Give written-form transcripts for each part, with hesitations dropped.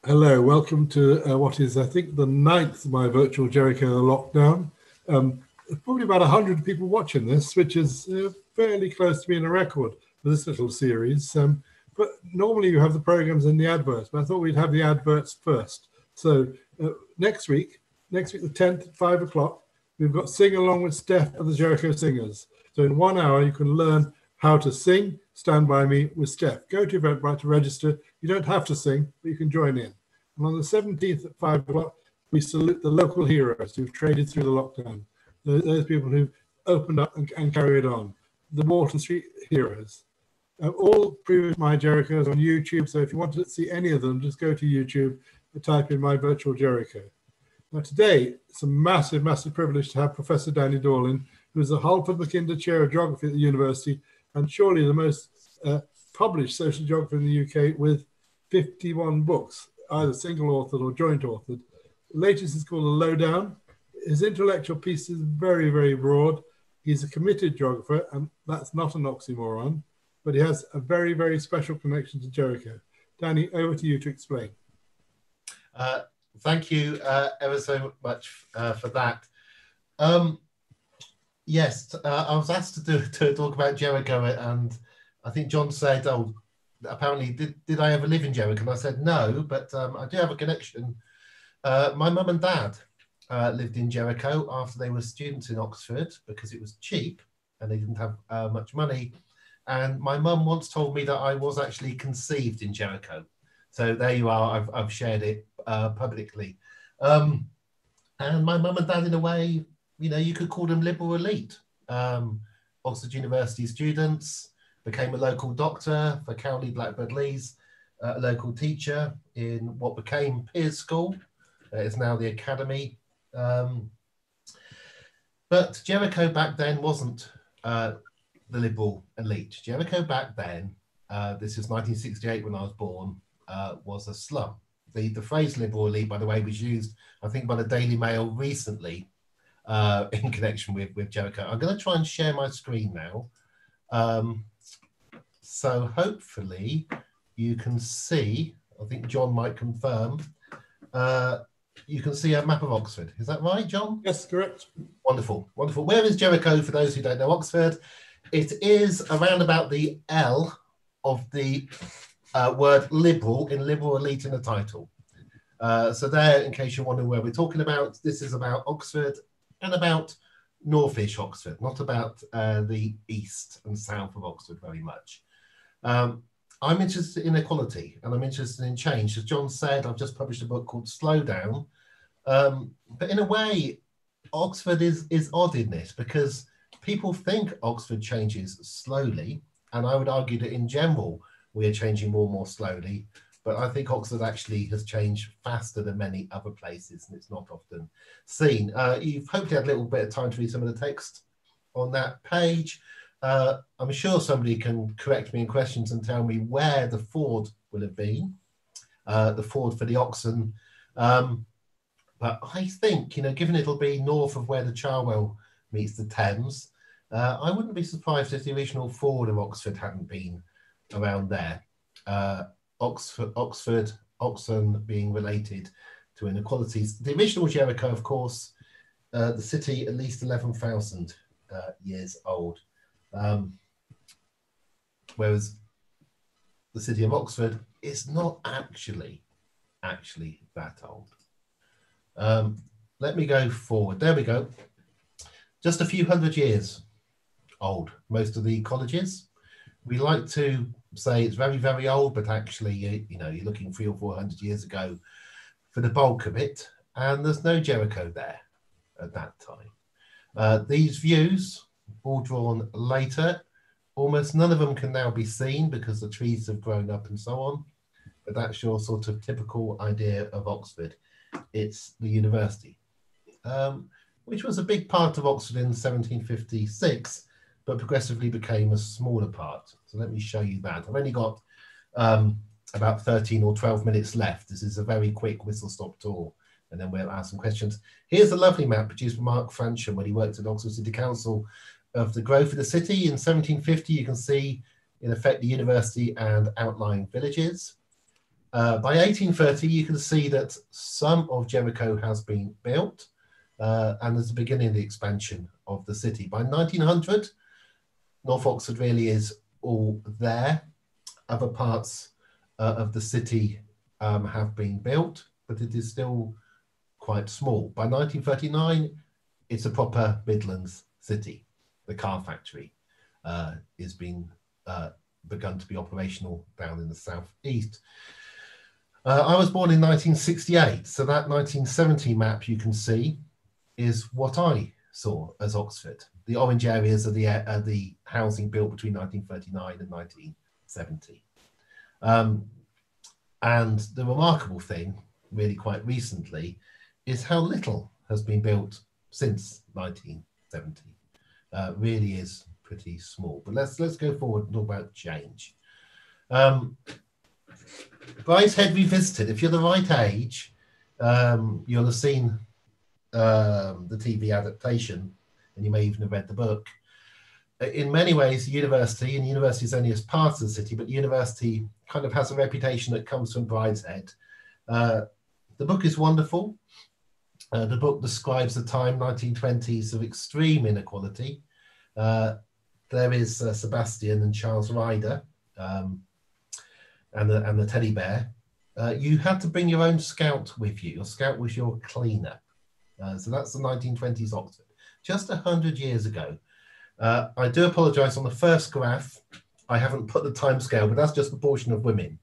Hello, welcome to what is, I think, the 9th of my virtual Jericho lockdown. Probably about 100 people watching this, which is fairly close to being a record for this little series. But normally you have the programs and the adverts, but I thought we'd have the adverts first. So next week, the 10th at 5 o'clock, we've got Sing Along with Steph and the Jericho Singers. So in 1 hour, you can learn how to sing Stand By Me with Steph. Go to EVENTBRITE to register. You don't have to sing, but you can join in. And on the 17th at 5 o'clock, we salute the local heroes who've traded through the lockdown. Those people who've opened up and carried on. The Water Street heroes. All previous My Jerichos on YouTube, so if you want to see any of them, just go to YouTube and type in My Virtual Jericho. Now today, it's a massive, massive privilege to have Professor Danny Dorling, who is the Halford Mackinder Chair of Geography at the university, and surely the most published social geographer in the UK with 51 books, either single-authored or joint-authored. The latest is called A Lowdown. His intellectual piece is very, very broad. He's a committed geographer, and that's not an oxymoron, but he has a very, very special connection to Jericho. Danny, over to you to explain. Thank you ever so much for that. Yes, I was asked to talk about Jericho, and I think John said, oh, apparently, did I ever live in Jericho? And I said, no, but I do have a connection. My mum and dad lived in Jericho after they were students in Oxford because it was cheap and they didn't have much money. And my mum once told me that I was actually conceived in Jericho. So there you are, I've shared it publicly. And my mum and dad, in a way, you could call them liberal elite. Oxford University students, became a local doctor for Cowley, Blackbird Leys, a local teacher in what became Piers School. It's now the Academy. But Jericho back then wasn't the liberal elite. Jericho back then, this is 1968 when I was born, was a slum. The phrase liberal elite, by the way, was used, I think, by the Daily Mail recently in connection with Jericho. I'm going to try and share my screen now. So hopefully you can see, I think John might confirm, you can see a map of Oxford. Is that right, John? Yes, correct. Wonderful, wonderful. Where is Jericho, for those who don't know Oxford? It is around about the L of the word liberal in liberal elite in the title. So there, in case you're wondering where we're talking about, this is about Oxford and about Northish Oxford, not about the east and south of Oxford very much. I'm interested in equality and I'm interested in change. As John said, I've just published a book called Slow Down. But in a way, Oxford is odd in this because people think Oxford changes slowly. And I would argue that in general, we are changing more and more slowly. But I think Oxford actually has changed faster than many other places, and it's not often seen. You've hopefully had a little bit of time to read some of the text on that page. I'm sure somebody can correct me in questions and tell me where the ford will have been, the ford for the oxen. But I think, given it'll be north of where the Cherwell meets the Thames, I wouldn't be surprised if the original ford of Oxford hadn't been around there. Oxford, Oxon being related to inequalities. The original Jericho, of course, the city at least 11,000 years old. Whereas the city of Oxford is not actually that old. Let me go forward. There we go. Just a few hundred years old, most of the colleges. We like to say it's very, very old, but actually, you're looking 300 or 400 years ago for the bulk of it, and there's no Jericho there at that time. These views, all drawn later, almost none of them can now be seen because the trees have grown up and so on, but that's your sort of typical idea of Oxford. It's the university, which was a big part of Oxford in 1756, but progressively became a smaller part. So let me show you that. I've only got about 13 or 12 minutes left. This is a very quick whistle-stop tour, and then we'll ask some questions. Here's a lovely map produced by Mark Fransham when he worked at Oxford City Council of the growth of the city. In 1750, you can see, in effect, the university and outlying villages. By 1830, you can see that some of Jericho has been built, and there's the beginning of the expansion of the city. By 1900, North Oxford really is all there. Other parts of the city have been built, but it is still quite small. By 1939, it's a proper Midlands city. The car factory is being begun to be operational down in the southeast. I was born in 1968, so that 1970 map you can see is what I saw as Oxford. The orange areas are the housing built between 1939 and 1970. And the remarkable thing, really quite recently, is how little has been built since 1970. Really is pretty small. But let's go forward and talk about change. Brideshead Revisited. If you're the right age, you'll have seen the TV adaptation, and you may even have read the book. In many ways, the university, and the university is only as part of the city, but the university kind of has a reputation that comes from Brideshead. The book is wonderful. The book describes the time, 1920s, of extreme inequality. There is Sebastian and Charles Ryder, and the teddy bear. You had to bring your own scout with you. Your scout was your cleaner. So that's the 1920s Oxford, just 100 years ago. I do apologise on the first graph. I haven't put the timescale, but that's just the proportion of women,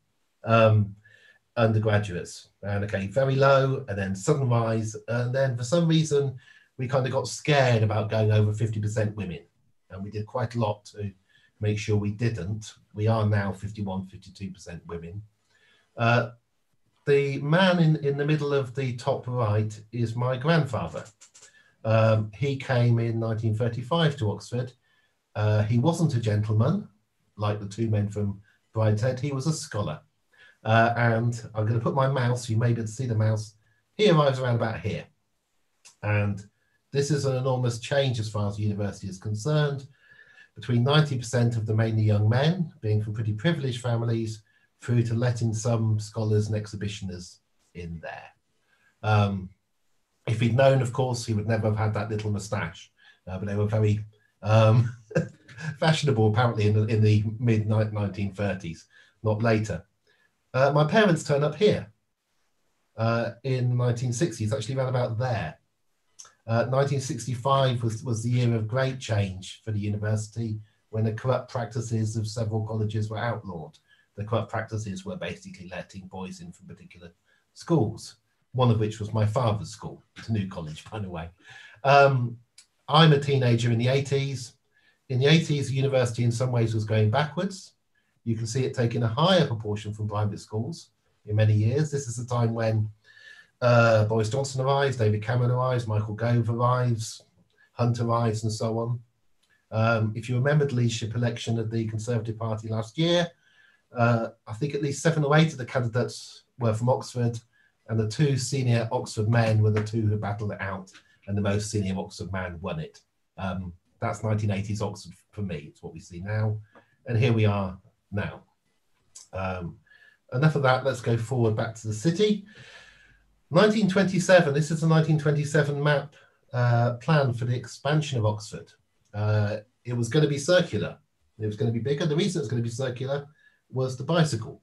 undergraduates. And okay, very low, and then sudden rise. And then for some reason, we kind of got scared about going over 50% women. And we did quite a lot to make sure we didn't. We are now 51, 52% women. The man in the middle of the top right is my grandfather. He came in 1935 to Oxford. He wasn't a gentleman, like the two men from Brideshead. He was a scholar. And I'm going to put my mouse, you may be able to see the mouse. He arrives around about here. And this is an enormous change as far as the university is concerned. Between 90% of the mainly young men being from pretty privileged families, through to letting some scholars and exhibitioners in there. If he'd known, of course, he would never have had that little moustache. But they were very fashionable, apparently, in the mid-1930s, not later. My parents turned up here in the 1960s, actually around about there. 1965 was the year of great change for the university, when the corrupt practices of several colleges were outlawed. The corrupt practices were basically letting boys in from particular schools, one of which was my father's school. It's a new college, by the way. I'm a teenager in the 80s. In the 80s, the university in some ways was going backwards. You can see it taking a higher proportion from private schools in many years. This is the time when Boris Johnson arrives, David Cameron arrives, Michael Gove arrives, Hunt arrives, and so on. If you remember the leadership election of the Conservative Party last year, I think at least 7 or 8 of the candidates were from Oxford, and the 2 senior Oxford men were the 2 who battled it out, and the most senior Oxford man won it. That's 1980s Oxford for me. It's what we see now, and here we are now. Enough of that. Let's go forward back to the city. 1927. This is the 1927 map plan for the expansion of Oxford. It was going to be circular. It was going to be bigger. The reason it's going to be circular was the bicycle,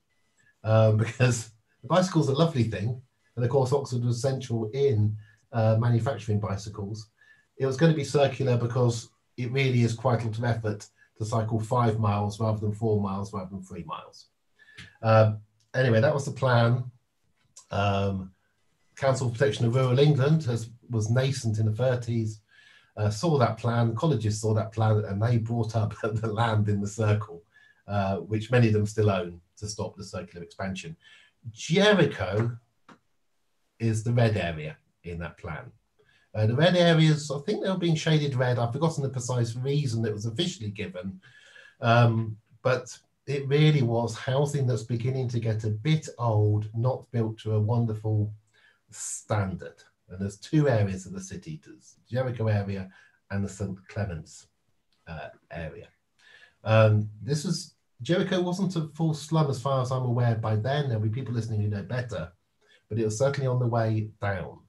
because the bicycle's a lovely thing, and of course Oxford was central in manufacturing bicycles. It was going to be circular because it really is quite a lot of effort to cycle 5 miles rather than 4 miles rather than 3 miles. Anyway, that was the plan. Council for Protection of Rural England was nascent in the 30s, saw that plan, colleges saw that plan, and they brought up the land in the circle, which many of them still own, to stop the circular expansion. Jericho is the red area in that plan. The red areas, I think they were being shaded red. I've forgotten the precise reason that was officially given, but it really was housing that's beginning to get a bit old, not built to a wonderful standard. And there's 2 areas of the city, the Jericho area and the St. Clements area. This was Jericho wasn't a full slum as far as I'm aware by then. There'll be people listening who know better, but it was certainly on the way down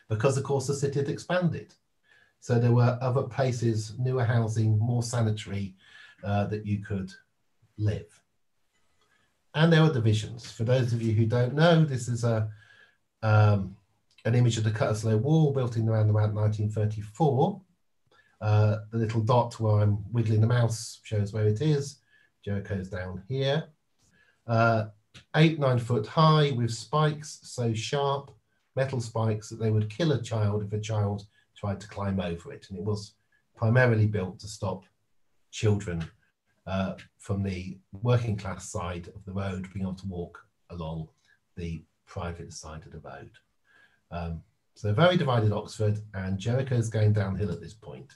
because, of course, the city had expanded. So there were other places, newer housing, more sanitary that you could live. And there were divisions. For those of you who don't know, this is an image of the Cutterslow Wall built in around about 1934. The little dot where I'm wiggling the mouse shows where it is. Jericho's down here. 8-9 foot high with spikes so sharp, metal spikes, that they would kill a child if a child tried to climb over it. And it was primarily built to stop children from the working class side of the road being able to walk along the private side of the road. So very divided Oxford, and Jericho's going downhill at this point.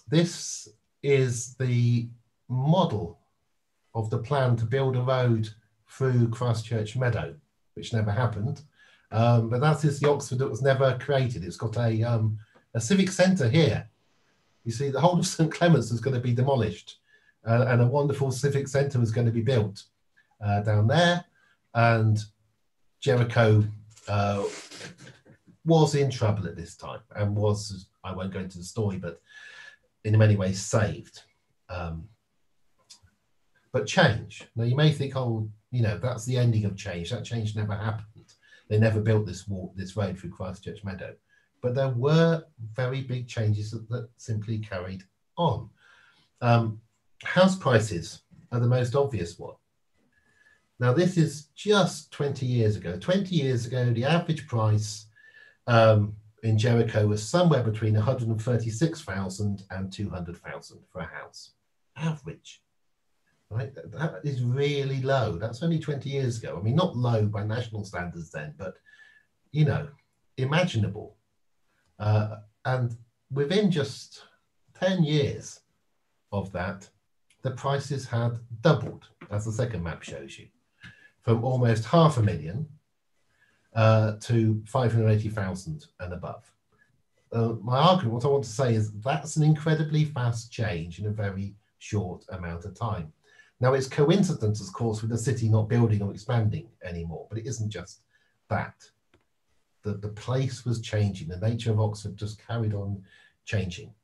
This is the model of the plan to build a road through Christchurch Meadow, which never happened. But that is the Oxford that was never created. It's got a civic centre here. You see, the whole of St Clement's is going to be demolished, and a wonderful civic centre is going to be built down there. And Jericho was in trouble at this time, and was, I won't go into the story, but in many ways saved. But change. Now you may think, oh, you know, that's the ending of change. That change never happened. They never built this road through Christchurch Meadow. But there were very big changes that simply carried on. House prices are the most obvious one. Now, this is just 20 years ago. 20 years ago, the average price in Jericho was somewhere between 136,000 and 200,000 for a house. Average, right? That is really low. That's only 20 years ago. I mean, not low by national standards then, but, you know, imaginable. And within just 10 years of that, the prices had doubled, as the second map shows you, from almost 500,000 to 580,000 and above. My argument, what I want to say is that's an incredibly fast change in a very short amount of time. Now, it's coincidence, of course, with the city not building or expanding anymore, but it isn't just that. The place was changing. The nature of Oxford just carried on changing.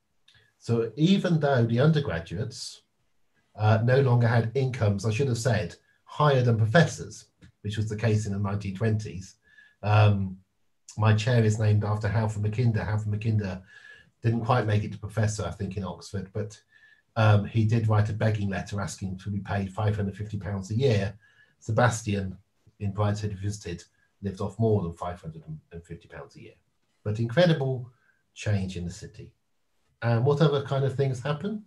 So even though the undergraduates no longer had incomes, I should have said, higher than professors, which was the case in the 1920s. My chair is named after Halford Mackinder. Halford Mackinder didn't quite make it to professor, I think, in Oxford, but he did write a begging letter asking to be paid £550 a year. Sebastian in Brideshead visited lived off more than £550 a year. But incredible change in the city. And what other kind of things happen?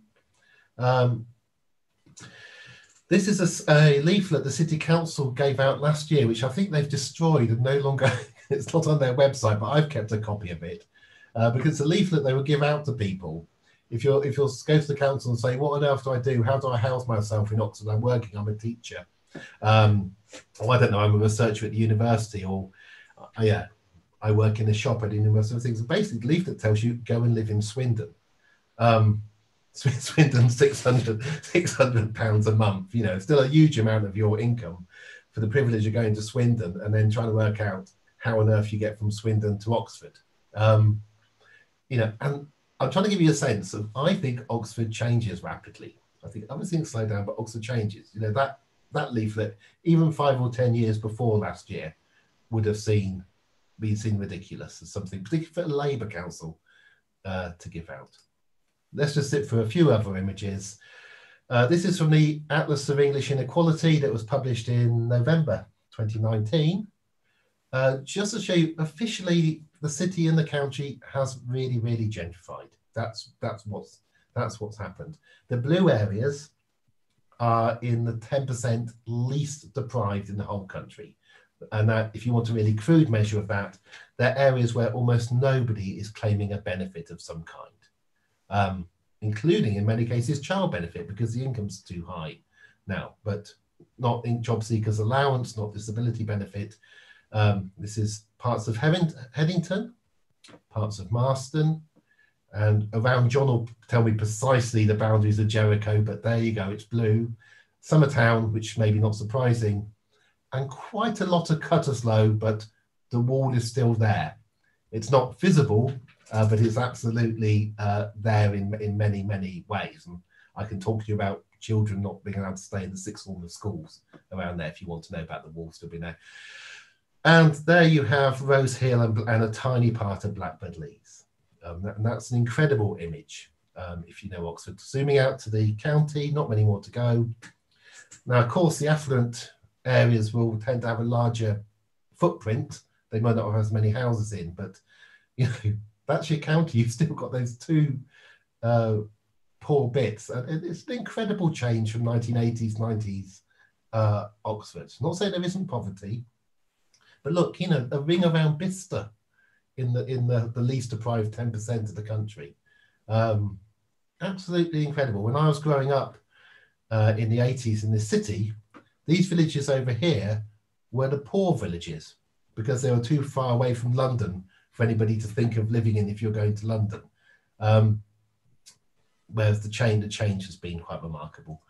This is a leaflet the City Council gave out last year, which I think they've destroyed and no longer, it's not on their website, but I've kept a copy of it because it's a leaflet they would give out to people. If you'll go to the council and say, what on earth do I do? How do I house myself in Oxford? I'm working, I'm a teacher. Or I don't know, I'm a researcher at the university, or yeah, I work in a shop at the university. Things. Basically, the leaflet tells you go and live in Swindon. Swindon, £600 a month. You know, still a huge amount of your income for the privilege of going to Swindon and then trying to work out how on earth you get from Swindon to Oxford. You know, and I'm trying to give you a sense of, I think Oxford changes rapidly. I think other things slow down, but Oxford changes. You know, that leaflet, even 5 or 10 years before last year, would have been seen ridiculous as something, particularly for a Labour council to give out. Let's just sit for a few other images. This is from the Atlas of English Inequality that was published in November 2019. Just to show you, officially, the city and the county has really, really gentrified. That's what's happened. The blue areas are in the 10% least deprived in the whole country. And that, if you want a really crude measure of that, they're areas where almost nobody is claiming a benefit of some kind, including in many cases child benefit because the income's too high now, but not in job seekers allowance, not disability benefit. This is parts of Headington, parts of Marston, And around, John will tell me precisely the boundaries of Jericho, but there you go, it's blue. Summertown, which may be not surprising, and quite a lot of Cutterslow, but the wall is still there. It's not visible, but it's absolutely there in many, many ways. And I can talk to you about children not being allowed to stay in the sixth form of schools around there if you want to know about the wall still being there. And there you have Rose Hill and a tiny part of Blackbird Leys. And that's an incredible image if you know Oxford. Zooming out to the county, not many more to go. Now, of course, the affluent areas will tend to have a larger footprint. They might not have as many houses in, but you know, that's your county. You've still got those two poor bits. And it's an incredible change from 1980s, 90s Oxford. Not saying there isn't poverty, but look, you know, a ring around Bicester in the least deprived 10% of the country. Absolutely incredible. When I was growing up in the 80s in this city, these villages over here were the poor villages because they were too far away from London for anybody to think of living in if you're going to London. Whereas the change has been quite remarkable.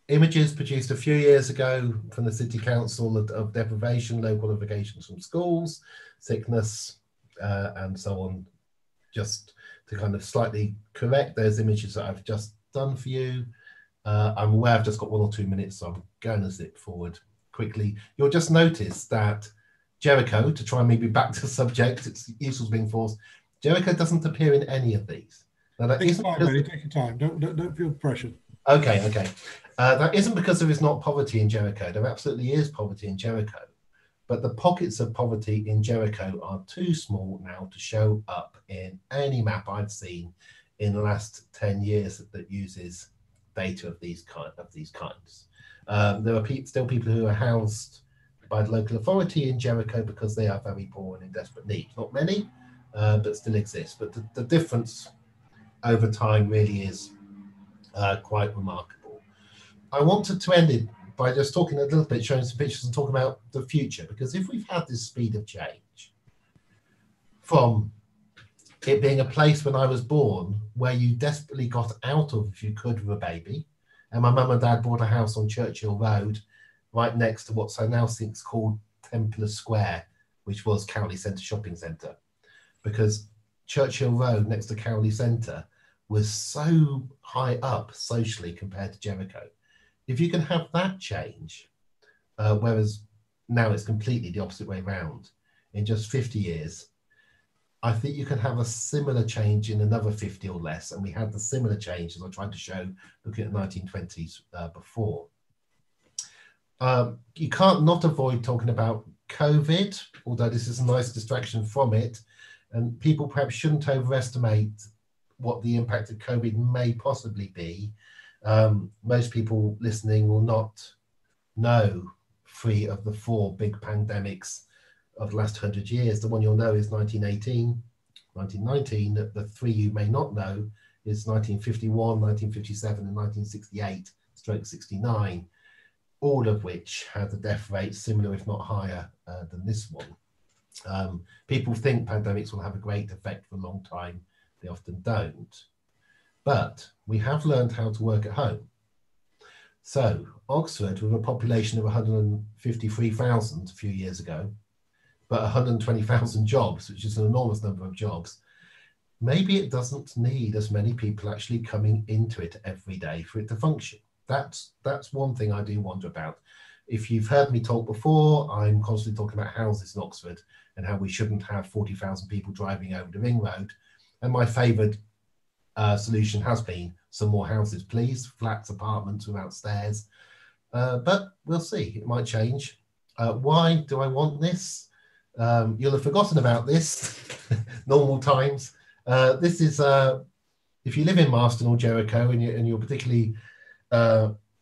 Images produced a few years ago from the City Council of deprivation, low qualifications from schools, sickness, and so on, just to kind of slightly correct those images that I've just done for you. I'm aware I've just got 1 or 2 minutes, so I'm going to zip forward quickly. You'll just notice that Jericho, to try and maybe back to the subject, it's useful being forced, Jericho doesn't appear in any of these. Now, that take your time. Don't feel pressured. Okay. That isn't because there is not poverty in Jericho. There absolutely is poverty in Jericho. But the pockets of poverty in Jericho are too small now to show up in any map I've seen in the last 10 years that uses data of these kinds. There are still people who are housed by the local authority in Jericho because they are very poor and in desperate need. Not many, but still exist. But the difference over time really is quite remarkable. I wanted to end it by just talking a little bit, showing some pictures and talking about the future, because if we've had this speed of change from it being a place when I was born where you desperately got out of if you could with a baby, and my mum and dad bought a house on Churchill Road right next to what's I now think is called Templar Square, which was Cowley Centre Shopping Centre, because Churchill Road next to Cowley Centre was so high up socially compared to Jericho. If you can have that change, whereas now it's completely the opposite way around, in just 50 years, I think you can have a similar change in another 50 or less. And we had the similar change, as I tried to show, looking at the 1920s before. You can't not avoid talking about COVID, although this is a nice distraction from it. And people perhaps shouldn't overestimate what the impact of COVID may possibly be. Most people listening will not know 3 of the 4 big pandemics of the last 100 years. The one you'll know is 1918, 1919. The 3 you may not know is 1951, 1957, and 1968/69, all of which had a death rate similar, if not higher, than this one. People think pandemics will have a great effect for a long time. They often don't. But we have learned how to work at home. So Oxford, with a population of 153,000 a few years ago, but 120,000 jobs, which is an enormous number of jobs, maybe it doesn't need as many people actually coming into it every day for it to function. That's one thing I do wonder about. If you've heard me talk before, I'm constantly talking about houses in Oxford and how we shouldn't have 40,000 people driving over the ring road. And my favoured solution has been some more houses, please, flats, apartments without stairs. But we'll see, it might change. Why do I want this? You'll have forgotten about this, normal times. This is, if you live in Marston or Jericho and you're particularly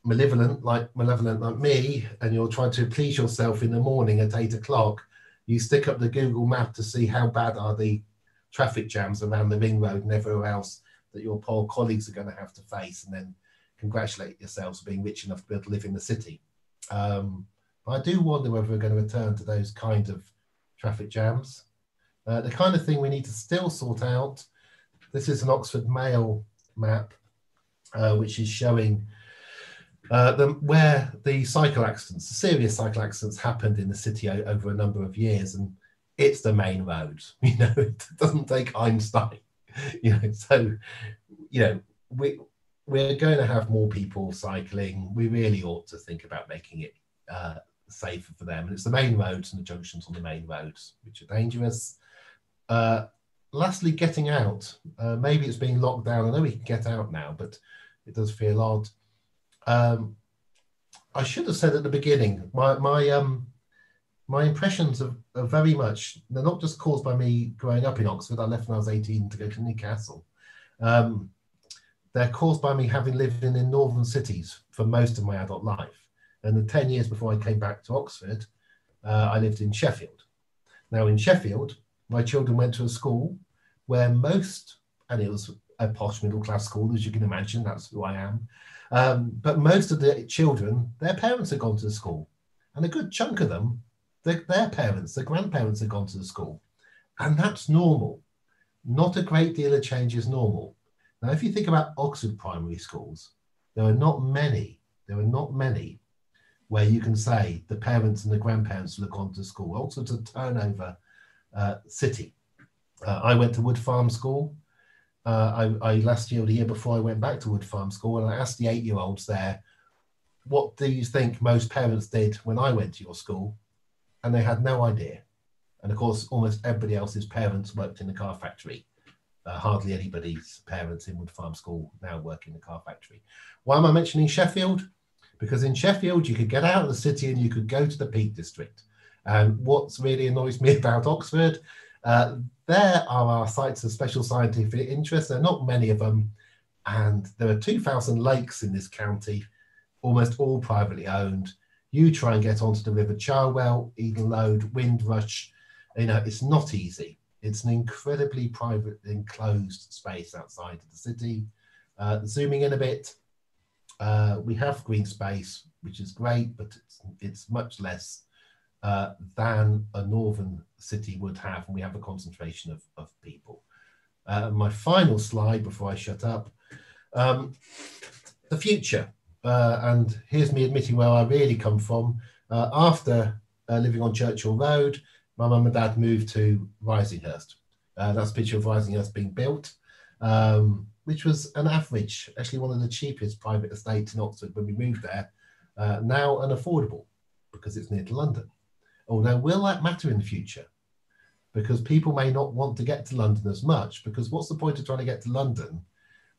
malevolent like me, and you're trying to please yourself in the morning at 8 o'clock, you stick up the Google map to see how bad are the traffic jams around the ring road and everywhere else that your poor colleagues are going to have to face, and then congratulate yourselves for being rich enough to be able to live in the city. I do wonder whether we're going to return to those kind of traffic jams. The kind of thing we need to still sort out. This is an Oxford Mail map, which is showing where the cycle accidents, the serious cycle accidents happened in the city over a number of years, and it's the main road. You know, it doesn't take Einstein. You know, so you know we're going to have more people cycling. We really ought to think about making it safer for them. And it's the main roads and the junctions on the main roads which are dangerous. Lastly, getting out. Maybe it's being locked down. I know we can get out now, but it does feel odd. I should have said at the beginning, my impressions are very much, they're not just caused by me growing up in Oxford. I left when I was 18 to go to Newcastle. They're caused by me having lived in northern cities for most of my adult life. And the 10 years before I came back to Oxford, I lived in Sheffield. Now in Sheffield, my children went to a school where and it was a posh middle class school, as you can imagine, that's who I am. But most of the children, their parents had gone to the school. And a good chunk of them, their parents, their grandparents had gone to the school. And that's normal. Not a great deal of change is normal. Now, if you think about Oxford primary schools, there are not many where you can say the parents and the grandparents will have gone to school. Oxford's a turnover city. I went to Wood Farm School. I last year or the year before I went back to Wood Farm School, and I asked the 8-year-olds there, what do you think most parents did when I went to your school? And they had no idea. And of course, almost everybody else's parents worked in the car factory. Hardly anybody's parents in Wood Farm School now work in the car factory. Why am I mentioning Sheffield? Because in Sheffield, you could get out of the city and you could go to the Peak District. And what's really annoys me about Oxford, there are our sites of special scientific interest. There are not many of them. And there are 2,000 lakes in this county, almost all privately owned. You try and get onto the River Cherwell, Edenlode, Windrush. You know, it's not easy. It's an incredibly private, enclosed space outside of the city. Zooming in a bit, we have green space, which is great, but it's much less than a northern city would have, and we have a concentration of people. My final slide before I shut up, the future. And here's me admitting where I really come from. After living on Churchill Road, my mum and dad moved to Risinghurst. That's a picture of Risinghurst being built, which was an average, actually one of the cheapest private estates in Oxford when we moved there, now unaffordable because it's near to London. Although, will that matter in the future? Because people may not want to get to London as much, because what's the point of trying to get to London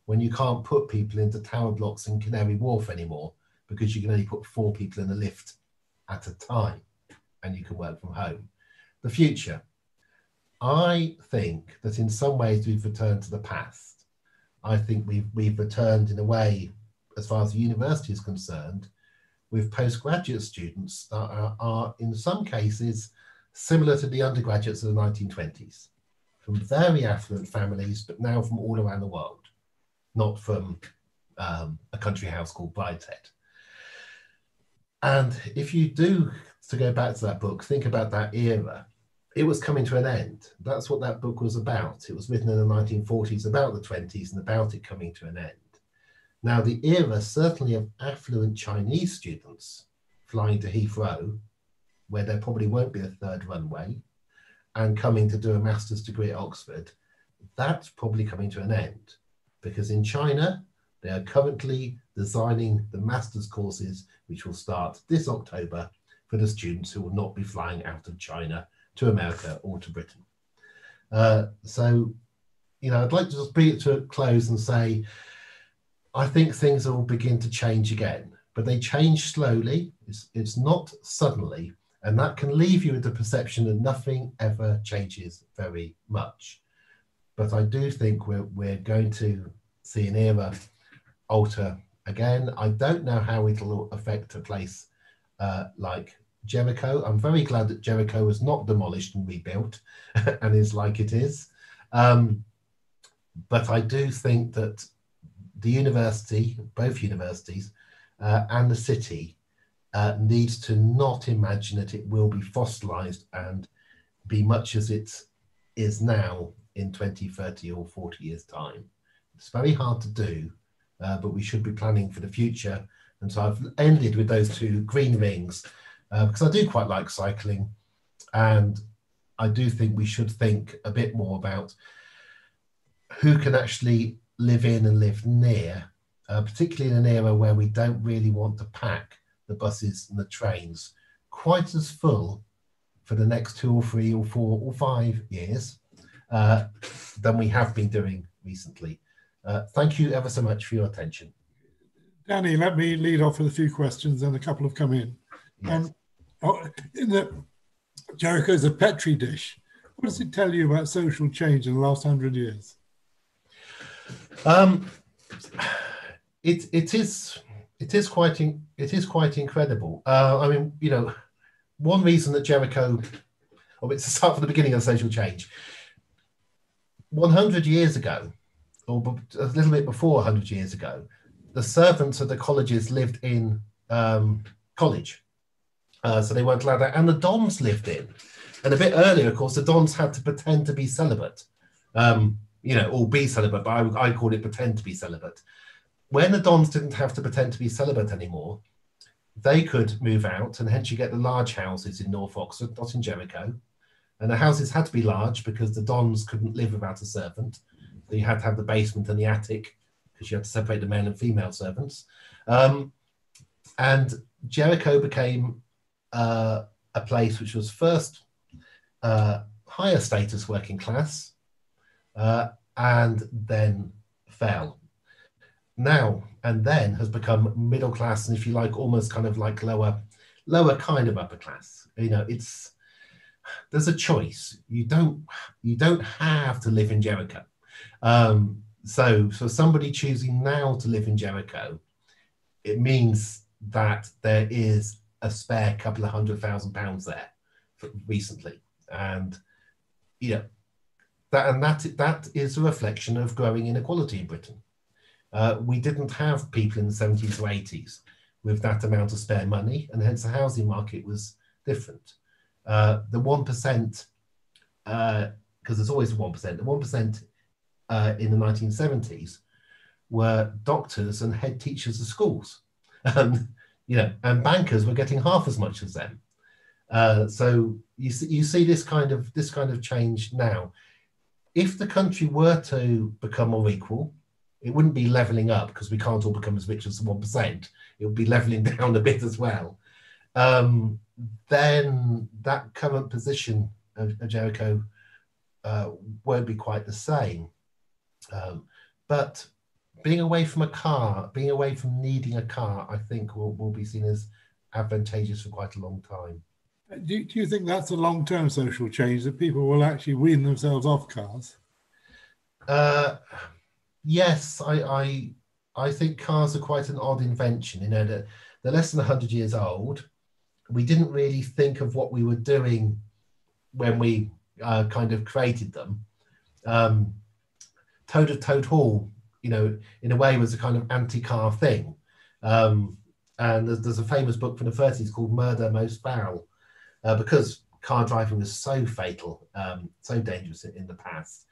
when you can't put people into tower blocks in Canary Wharf anymore, because you can only put 4 people in a lift at a time and you can work from home? The future. I think that in some ways we've returned to the past. I think we've returned in a way, as far as the university is concerned, with postgraduate students that are in some cases similar to the undergraduates of the 1920s, from very affluent families, but now from all around the world, not from a country house called Brideshead. And if you do, to go back to that book, think about that era, it was coming to an end. That's what that book was about. It was written in the 1940s about the 20s and about it coming to an end. Now, the era certainly of affluent Chinese students flying to Heathrow, where there probably won't be a third runway, and coming to do a master's degree at Oxford, that's probably coming to an end. Because in China, they are currently designing the master's courses, which will start this October for the students who will not be flying out of China to America or to Britain. So, you know, I'd like to just bring it to a close and say, I think things will begin to change again, but they change slowly. It's not suddenly, and that can leave you with the perception that nothing ever changes very much. But I do think we're going to see an era alter again. I don't know how it'll affect a place like Jericho. I'm very glad that Jericho was not demolished and rebuilt and is like it is. But I do think that the university, both universities and the city needs to not imagine that it will be fossilized and be much as it's is now in 20, 30 or 40 years time. It's very hard to do, but we should be planning for the future. And so I've ended with those two green rings because I do quite like cycling, and I do think we should think a bit more about who can actually live in and live near, particularly in an era where we don't really want to pack the buses and the trains quite as full for the next 2 or 3 or 4 or 5 years than we have been doing recently. Thank you ever so much for your attention. Danny, let me lead off with a few questions, and a couple have come in. Yes. In the Jericho's a Petri dish. What does it tell you about social change in the last 100 years? It is quite incredible. I mean, you know, one reason that Jericho, it's to start from the beginning of social change. 100 years ago, or a little bit before 100 years ago, the servants of the colleges lived in college, so they weren't allowed out, and the dons lived in. And a bit earlier, of course, the dons had to pretend to be celibate, you know, or be celibate, but I call it pretend to be celibate. When the dons didn't have to pretend to be celibate anymore, they could move out, and hence you get the large houses in North Oxford, not in Jericho. And the houses had to be large because the dons couldn't live without a servant. So you had to have the basement and the attic because you had to separate the male and female servants. And Jericho became a place which was first higher status working class, and then fell. Now and then has become middle class, and if you like, almost kind of like lower kind of upper class. You know, there's a choice. You don't have to live in Jericho. So somebody choosing now to live in Jericho, it means that there is a spare couple of £100,000 there recently, and you know that is a reflection of growing inequality in Britain. We didn't have people in the 70s or 80s with that amount of spare money, and hence the housing market was different. The 1%, because there's always a 1%, the 1% in the 1970s were doctors and head teachers of schools, you know, and bankers were getting half as much as them. So you see this kind of change now. If the country were to become more equal, it wouldn't be levelling up because we can't all become as rich as the 1%. It would be levelling down a bit as well. Then that current position of Jericho won't be quite the same. But being away from a car, being away from needing a car, I think will be seen as advantageous for quite a long time. Do you think that's a long-term social change, that people will actually wean themselves off cars? Yes, I think cars are quite an odd invention. You know, they're less than 100 years old. We didn't really think of what we were doing when we kind of created them. Toad of Toad Hall, you know, in a way was a kind of anti-car thing. And there's a famous book from the 30s called Murder Most Foul, because car driving was so fatal, so dangerous in the past.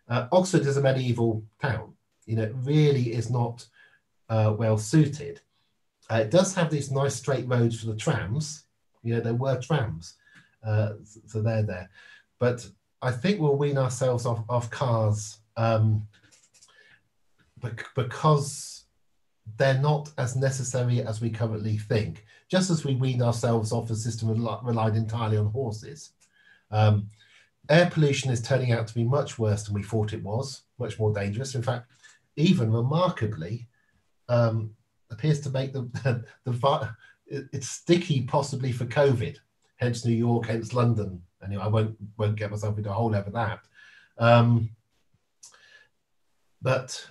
Oxford is a medieval town. You know, it really is not well suited. It does have these nice straight roads for the trams. You know, there were trams, so they're there. But I think we'll wean ourselves off cars because they're not as necessary as we currently think. Just as we weaned ourselves off a system that relied entirely on horses. Air pollution is turning out to be much worse than we thought it was, much more dangerous. In fact, even remarkably, appears to make it's sticky possibly for COVID, hence New York, hence London. Anyway, I won't get myself into a hole over that. But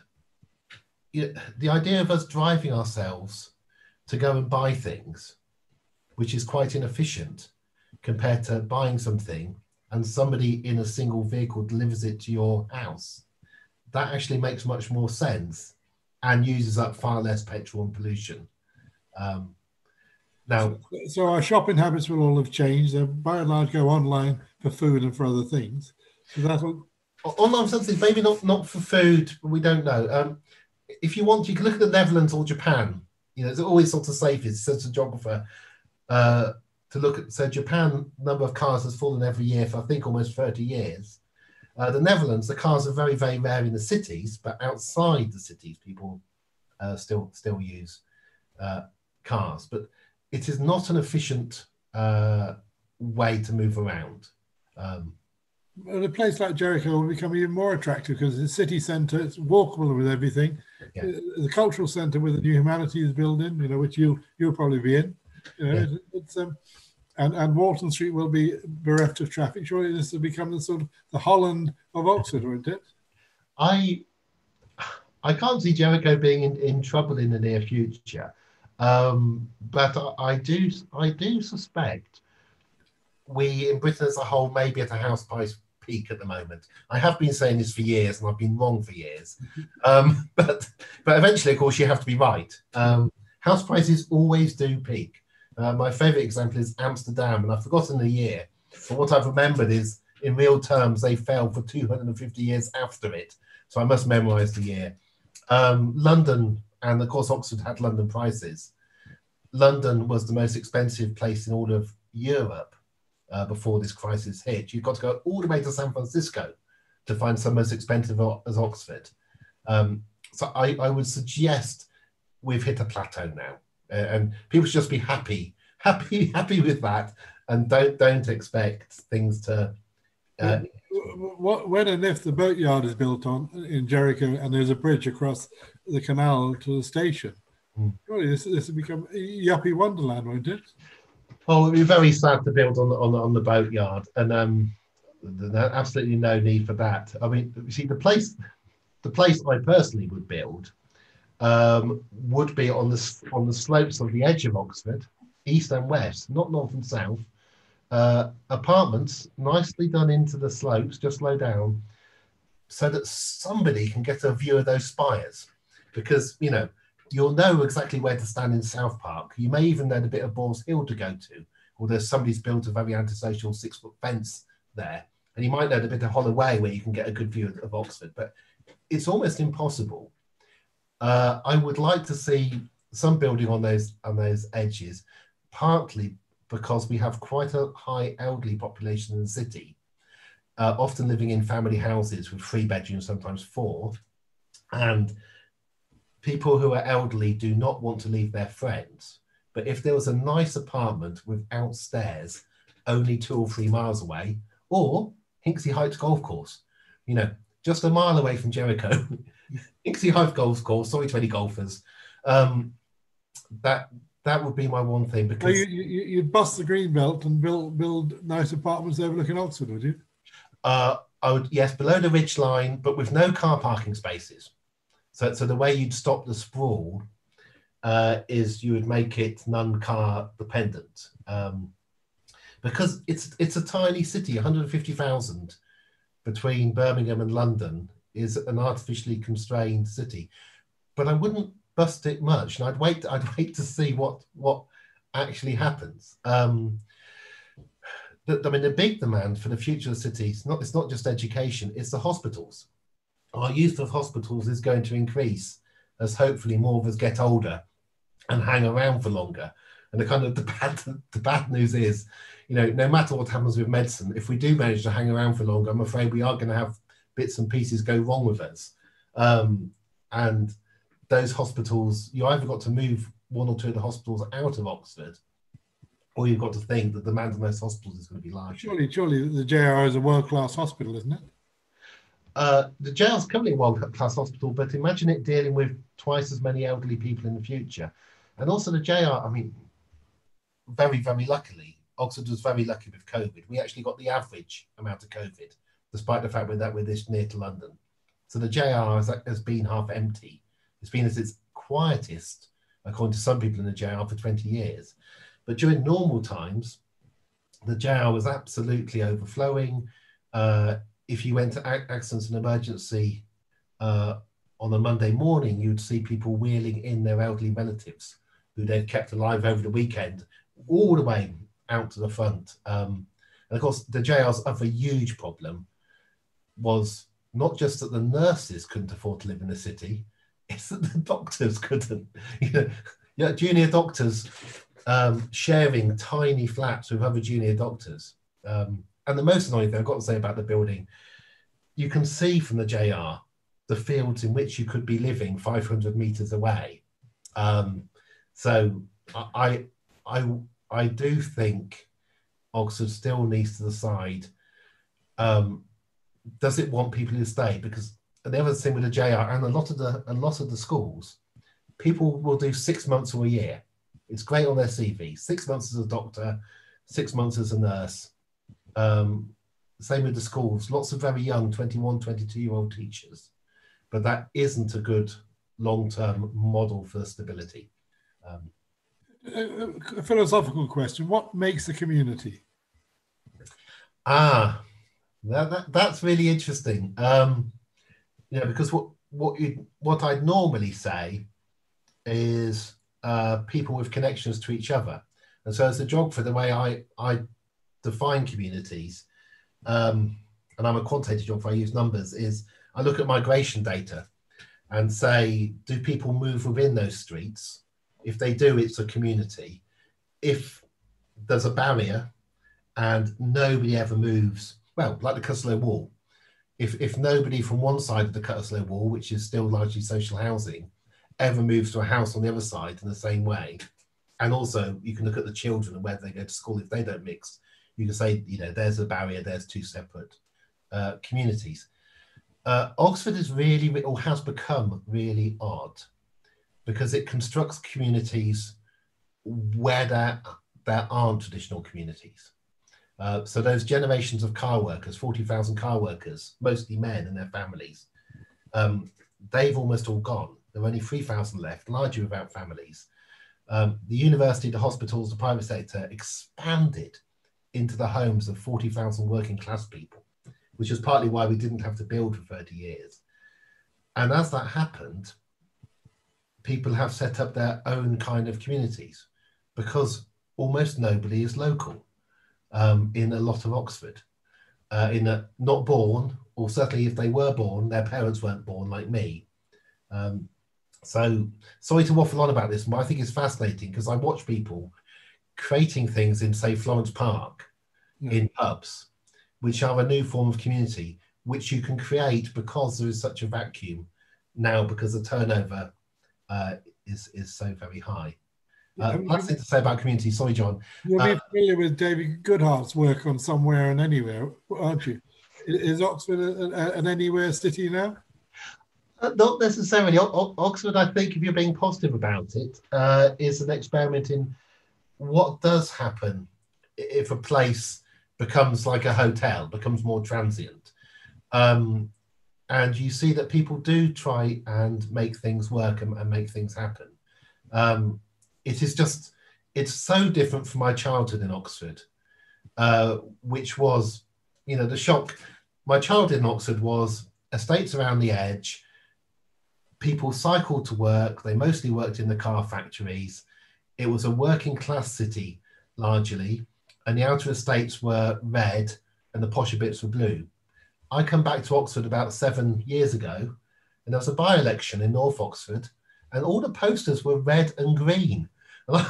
you know, the idea of us driving ourselves to go and buy things, which is quite inefficient compared to buying something and somebody in a single vehicle delivers it to your house, that actually makes much more sense and uses up far less petrol and pollution. Now, so our shopping habits will all have changed. They by and large go online for food and for other things. So that's what, online something maybe not for food, we don't know. If you want, you can look at the Netherlands or Japan. You know, it's always sort of safest, says a geographer, to look at. So Japan, number of cars has fallen every year for I think almost 30 years. The Netherlands, the cars are very, very rare in the cities, but outside the cities, people still use cars. But it is not an efficient way to move around. a place like Jericho will become even more attractive because it's a city centre, it's walkable with everything. Yeah. The cultural centre with the New Humanities building, you know, which you'll probably be in. You know, Yeah. it's and Walton Street will be bereft of traffic. Surely this will become the sort of the Holland of Oxford, won't it? I can't see Jericho being in trouble in the near future, but I do suspect we in Britain as a whole may be at a house price peak at the moment. I have been saying this for years, and I've been wrong for years. But eventually, of course, you have to be right. House prices always do peak. My favourite example is Amsterdam, and I've forgotten the year. But what I've remembered is, in real terms, they fell for 250 years after it. So I must memorise the year. London, and of course Oxford had London prices. London was the most expensive place in all of Europe before this crisis hit. You've got to go all the way to San Francisco to find somewhere as expensive as Oxford. So I would suggest we've hit a plateau now, and people should just be happy with that, and don't expect things to. When and if the boatyard is built in Jericho and there's a bridge across the canal to the station, surely this will become yuppie wonderland, won't it? Oh, it'd be very sad to build on the boatyard, and there's absolutely no need for that. I mean, you see, the place I personally would build would be on the slopes of the edge of Oxford, east and west, not north and south. Apartments nicely done into the slopes, just low down, so that somebody can get a view of those spires, because you'll know exactly where to stand in South Park. You may even know the bit of Boar's Hill to go to, or somebody's built a very antisocial 6-foot fence there, and you might know the bit of Holloway where you can get a good view of Oxford, but it's almost impossible. I would like to see some building on those edges, partly because we have quite a high elderly population in the city, often living in family houses with 3 bedrooms, sometimes 4. And people who are elderly do not want to leave their friends. But if there was a nice apartment without stairs, only 2 or 3 miles away, or Hinksey Heights Golf Course, just a mile away from Jericho, Hinksey Heights Golf Course, sorry to any golfers, that would be my one thing, because you'd bust the green belt and build nice apartments overlooking Oxford, would you? I would, yes, below the ridge line, but with no car parking spaces. So the way you'd stop the sprawl is you would make it non-car dependent, because it's a tiny city. 150,000 between Birmingham and London is an artificially constrained city, but I wouldn't bust it much, and I'd wait to see what actually happens. The big demand for the future of the city it's not just education, it's the hospitals. Our use of hospitals is going to increase as hopefully more of us get older and hang around for longer. And the bad news is, no matter what happens with medicine, if we do manage to hang around for longer, I'm afraid we are going to have bits and pieces go wrong with us. And those hospitals, you either got to move 1 or 2 of the hospitals out of Oxford, or you've got to think that the demand on those hospitals is going to be large. Surely the JR is a world-class hospital, isn't it? The JR is currently a world-class hospital, but imagine it dealing with twice as many elderly people in the future. And also the JR, very, very luckily, Oxford was very lucky with COVID. We actually got the average amount of COVID, despite the fact that we're this near to London. So the JR has been half empty. It's been at its quietest, according to some people in the JR, for 20 years. But during normal times, the JR was absolutely overflowing. If you went to accidents and emergency on a Monday morning, you'd see people wheeling in their elderly relatives who they'd kept alive over the weekend, all the way out to the front. And of course, the JR's other huge problem was not just that the nurses couldn't afford to live in the city, it's that the doctors couldn't. Junior doctors sharing tiny flats with other junior doctors. And the most annoying thing I've got to say about the building, you can see from the JR the fields in which you could be living 500 metres away. So I do think Oxford still needs to decide, does it want people to stay? Because the other thing with the JR and a lot of the schools, people will do 6 months or a year. It's great on their CV. 6 months as a doctor, 6 months as a nurse. Same with the schools. Lots of very young 21, 22-year-old teachers. But that isn't a good long-term model for stability. A philosophical question. What makes a community? That's really interesting. Because what I'd normally say is people with connections to each other. And so as a geographer, the way I define communities, and I'm a quantitative geographer, I use numbers, is I look at migration data and say, do people move within those streets? If they do, it's a community. If there's a barrier and nobody ever moves, well, like the Cutterlow Wall, if nobody from one side of the Cutterlow Wall, which is still largely social housing, ever moves to a house on the other side in the same way, and also you can look at the children and where they go to school, if they don't mix, you can say, there's a barrier, there's two separate communities. Oxford is really, or has become really odd, because it constructs communities where there aren't traditional communities. So those generations of car workers, 40,000 car workers, mostly men and their families, they've almost all gone. There are only 3,000 left, largely without families. The university, the hospitals, the private sector expanded into the homes of 40,000 working class people, which is partly why we didn't have to build for 30 years. And as that happened, people have set up their own kind of communities, because almost nobody is local in a lot of Oxford. Not born, or certainly if they were born, their parents weren't born like me. So sorry to waffle on about this, but I think it's fascinating because I watch people creating things in, say, Florence Park, in pubs, which are a new form of community, which you can create because there is such a vacuum now, because the turnover is so very high. Last thing to say about community, sorry, John. You'll be familiar with David Goodhart's work on Somewhere and Anywhere, aren't you? Is Oxford an anywhere city now? Not necessarily. Oxford, I think, if you're being positive about it, is an experiment in what does happen if a place becomes like a hotel, becomes more transient. And you see that people do try and make things work and make things happen. It's so different from my childhood in Oxford, which was, the shock. My childhood in Oxford was estates around the edge. People cycled to work. They mostly worked in the car factories. It was a working class city, largely, and the outer estates were red and the posher bits were blue. I come back to Oxford about 7 years ago, and there was a by-election in North Oxford, and all the posters were red and green. And I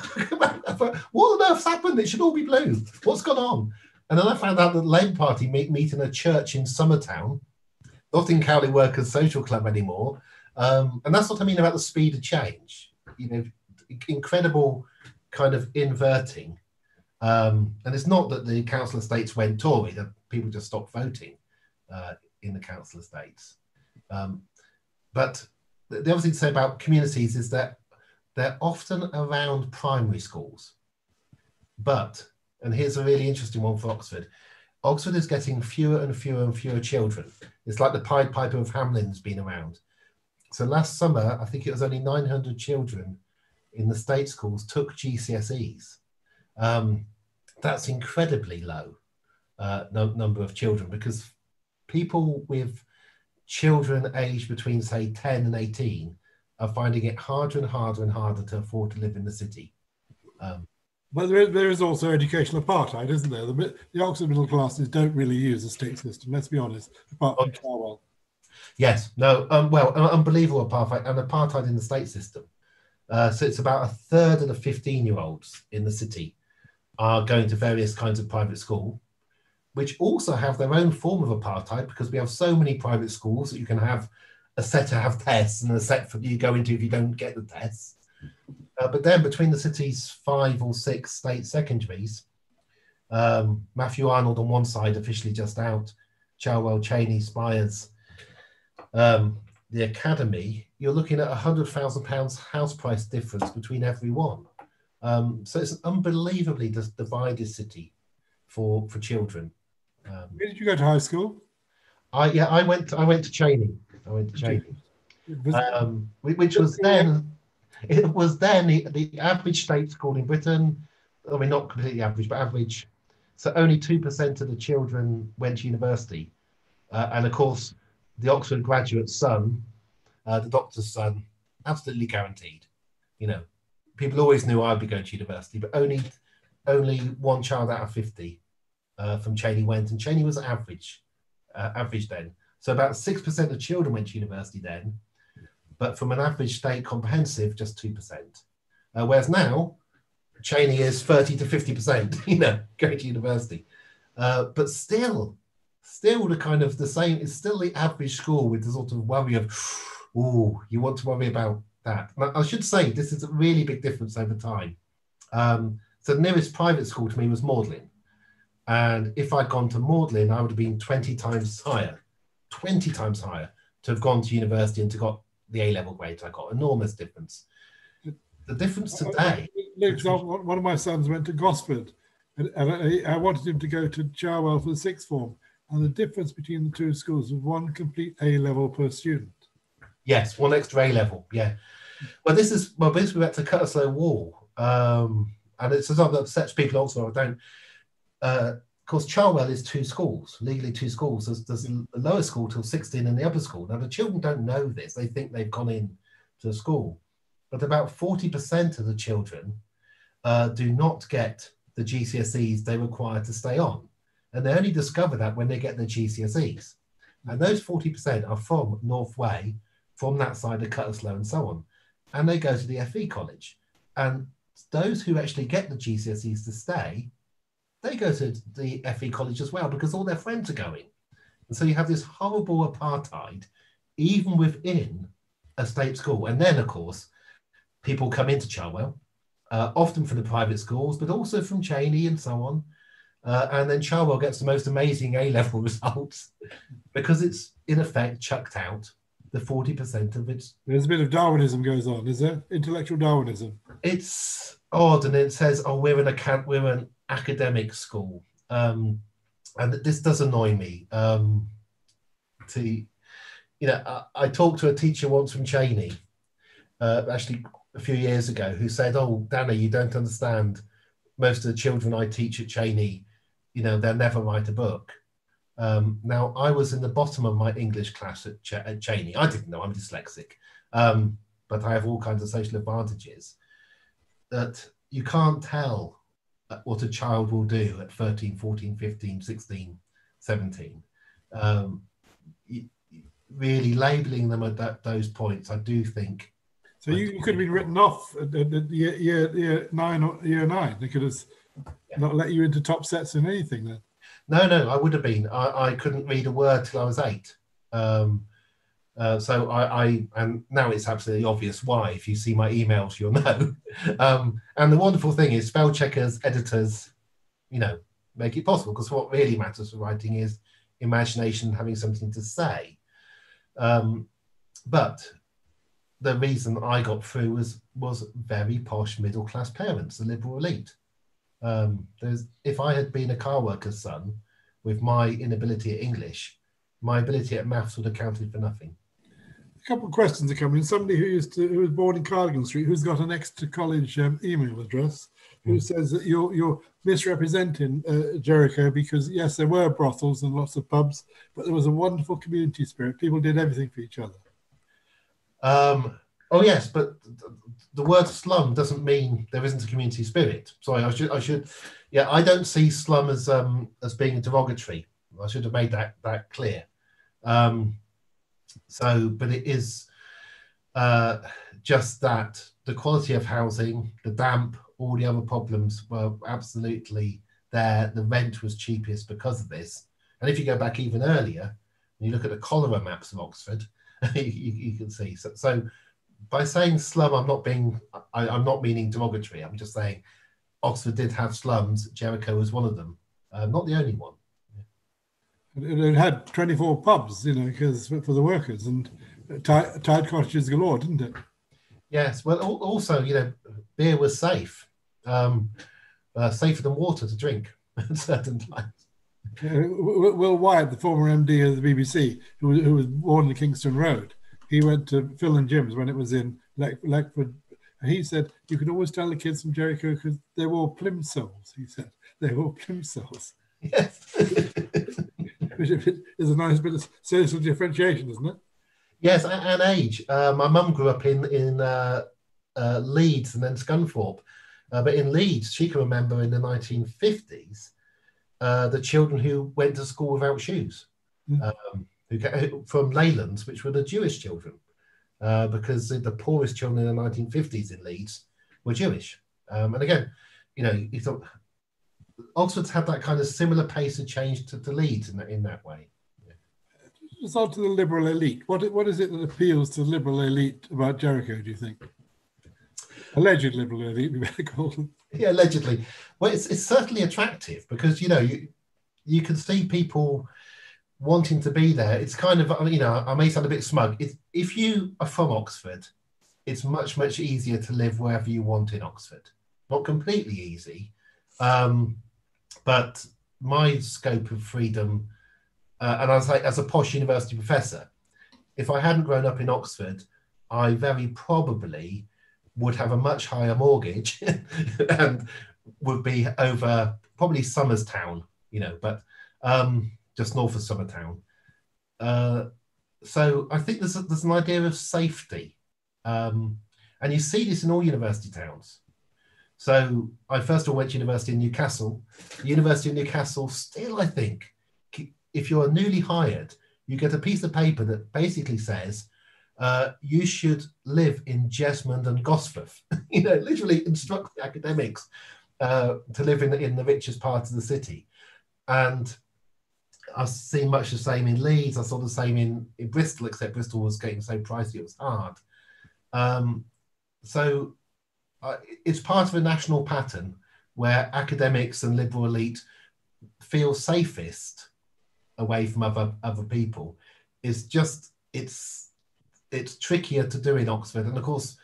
thought, what on earth's happened? It should all be blue. What's gone on? And then I found out that the Labour Party meet in a church in Summertown, not in Cowley Workers Social Club anymore. And that's what I mean about the speed of change. Incredible kind of inverting. And it's not that the council estates went Tory, that people just stopped voting in the council estates. But the other thing to say about communities is that they're often around primary schools. But, and here's a really interesting one for Oxford, Oxford is getting fewer and fewer and fewer children. It's like the Pied Piper of Hamelin's been around. So last summer, I think it was only 900 children in the state schools took GCSEs. That's incredibly low number of children, because people with children aged between, say, 10 and 18 are finding it harder and harder and harder to afford to live in the city. But there is also educational apartheid, isn't there? The Oxford middle classes don't really use the state system, let's be honest, apart from Cowley. Yes, no, well, unbelievable apartheid in the state system. So it's about a third of the 15-year-olds in the city are going to various kinds of private school, which also have their own form of apartheid because we have so many private schools that you can have a set to have tests and a set for you go into if you don't get the tests. But then between the city's 5 or 6 state secondaries, Matthew Arnold on one side, officially just out, Cherwell, Cheney, Spires, the academy, you're looking at £100,000 house price difference between every one. So it's an unbelievably divided city for children. Where did you go to high school? I went to Cheney. Which was then the average state school in Britain. I mean, not completely average, but average. So only 2% of the children went to university, and of course, the Oxford graduate's son, the doctor's son, absolutely guaranteed. You know, people always knew I'd be going to university, but only one child out of 50 from Cheney went, and Cheney was average then. So about 6% of children went to university then, but from an average state comprehensive, just 2%. Whereas now, Cheney is 30 to 50%, you know, going to university. But still the kind of the same, it's still the average school with the sort of worry of, oh, you want to worry about that. Now, I should say this is a really big difference over time. So the nearest private school to me was Magdalen. And if I'd gone to Magdalen, I would have been 20 times higher to have gone to university and to got the A-level grades I got. Enormous difference. The difference today... One of my sons went to Gosford, and I wanted him to go to Cherwell for the sixth form, and the difference between the two schools was one complete A-level per student. Yes, one extra A-level, yeah. Well, basically we had to cut a slow wall, and it's something that upsets people also. Of course, Cherwell is legally two schools. There's the lower school till 16 and the upper school. Now, the children don't know this. They think they've gone in to the school. But about 40% of the children do not get the GCSEs they require to stay on. And they only discover that when they get their GCSEs. And those 40% are from North Way, from that side of Cutterslow and so on. And they go to the FE college. And those who actually get the GCSEs to stay, they go to the FE college as well because all their friends are going. And so you have this horrible apartheid, even within a state school. And then, of course, people come into Cherwell, often from the private schools, but also from Cheney and so on. And then Cherwell gets the most amazing A-level results because it's, in effect, chucked out the 40% of its... There's a bit of Darwinism goes on, is there? Intellectual Darwinism. It's odd, and it says, oh, we're an academic school. And this does annoy me. I talked to a teacher once from Cheney, actually a few years ago, who said, oh, Danny, you don't understand. Most of the children I teach at Cheney, they'll never write a book. Now, I was in the bottom of my English class at Cheney. I didn't know, I'm dyslexic. But I have all kinds of social advantages that you can't tell what a child will do at 13, 14, 15, 16, 17. Really labelling them at those points, I do think. So you could have been written off at year 9. They could have not let you into top sets in anything then. No, I would have been. I couldn't read a word till I was 8. So and now it's absolutely obvious why. If you see my emails, you'll know. And the wonderful thing is spell checkers, editors, make it possible, because what really matters for writing is imagination, having something to say. But the reason I got through was very posh middle class parents, the liberal elite. If I had been a car worker's son with my inability at English, my ability at maths would have counted for nothing. A couple of questions are coming. Somebody who was born in Cardigan Street, who's got an extra college email address, who says that you're misrepresenting Jericho because, yes, there were brothels and lots of pubs, but there was a wonderful community spirit. People did everything for each other. Oh yes, but the word slum doesn't mean there isn't a community spirit. Sorry, I should, yeah, I don't see slum as being a derogatory. I should have made that clear. But it is just that the quality of housing, the damp, all the other problems were absolutely there. The rent was cheapest because of this. And if you go back even earlier, and you look at the cholera maps of Oxford, you can see. So by saying slum, I'm not meaning derogatory. I'm just saying Oxford did have slums. Jericho was one of them, not the only one. It had 24 pubs, because for the workers, and tied cottages galore, didn't it? Yes. Well, also, beer was safe, safer than water to drink at certain times. Will Wyatt, the former MD of the BBC, who was born in Kingston Road, he went to Phil and Jim's when it was in Lackford. He said you could always tell the kids from Jericho because they wore plimsolls. He said they wore plimsolls. Yes. Which is a nice bit of social differentiation, isn't it? Yes, and age. My mum grew up in Leeds and then Scunthorpe. But in Leeds, she can remember in the 1950s, the children who went to school without shoes, from Leylands, which were the Jewish children, because the poorest children in the 1950s in Leeds were Jewish. And again, you thought Oxford's had that kind of similar pace of change to Leeds in that way. It's on to the liberal elite. What is it that appeals to the liberal elite about Jericho, do you think? Alleged liberal elite, we better call them. Yeah, allegedly. Well, it's certainly attractive because, you can see people wanting to be there. It's kind of, I may sound a bit smug. If you are from Oxford, it's much, much easier to live wherever you want in Oxford. Not completely easy, but my scope of freedom, and I was like, as a posh university professor, if I hadn't grown up in Oxford, I very probably would have a much higher mortgage and would be over probably Somerstown, but just north of Somertown. So I think there's an idea of safety. And you see this in all university towns. So I first of all went to university in Newcastle. The University of Newcastle still, I think, if you're newly hired, you get a piece of paper that basically says, you should live in Jesmond and Gosforth. Literally instruct the academics to live in the richest part of the city. And I've seen much the same in Leeds. I saw the same in Bristol, except Bristol was getting so pricey it was hard. So it's part of a national pattern where academics and liberal elite feel safest away from other people. It's trickier to do in Oxford. And of course,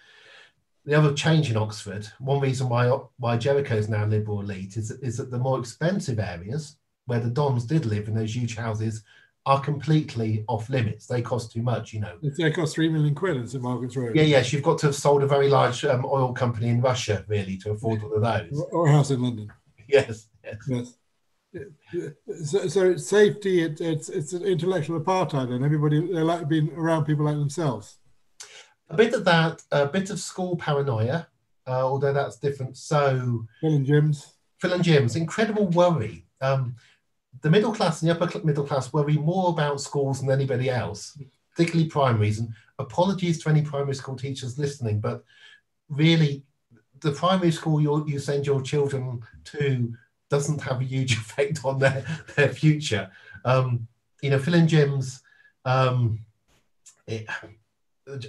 the other change in Oxford, one reason why Jericho is now liberal elite is that the more expensive areas where the Dons did live in those huge houses are completely off limits. They cost too much, They cost £3 million in St Margaret's Road. Yeah, yes. You've got to have sold a very large oil company in Russia, really, to afford all of those. Or a house in London. Yes. So it's safety, it's an intellectual apartheid, and they like being around people like themselves. A bit of that, a bit of school paranoia, although that's different. So Phil and Jim's, incredible worry. The middle class and the upper middle class worry more about schools than anybody else, particularly primaries. And apologies to any primary school teachers listening, but really, the primary school you send your children to doesn't have a huge effect on their future. Phil and Jim's, a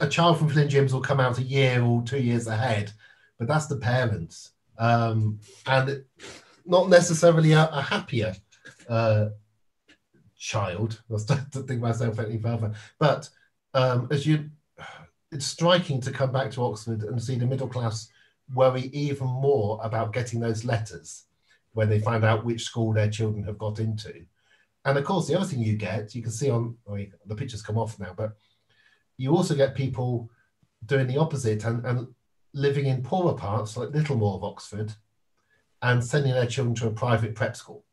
child from Phil and Jim's will come out a year or 2 years ahead, but that's the parents. And not necessarily a happier child. I'll start to think myself any further. But it's striking to come back to Oxford and see the middle class worry even more about getting those letters when they find out which school their children have got into. And of course, the other thing you can see the pictures come off now, but you also get people doing the opposite and living in poorer parts like Littlemore of Oxford and sending their children to a private prep school.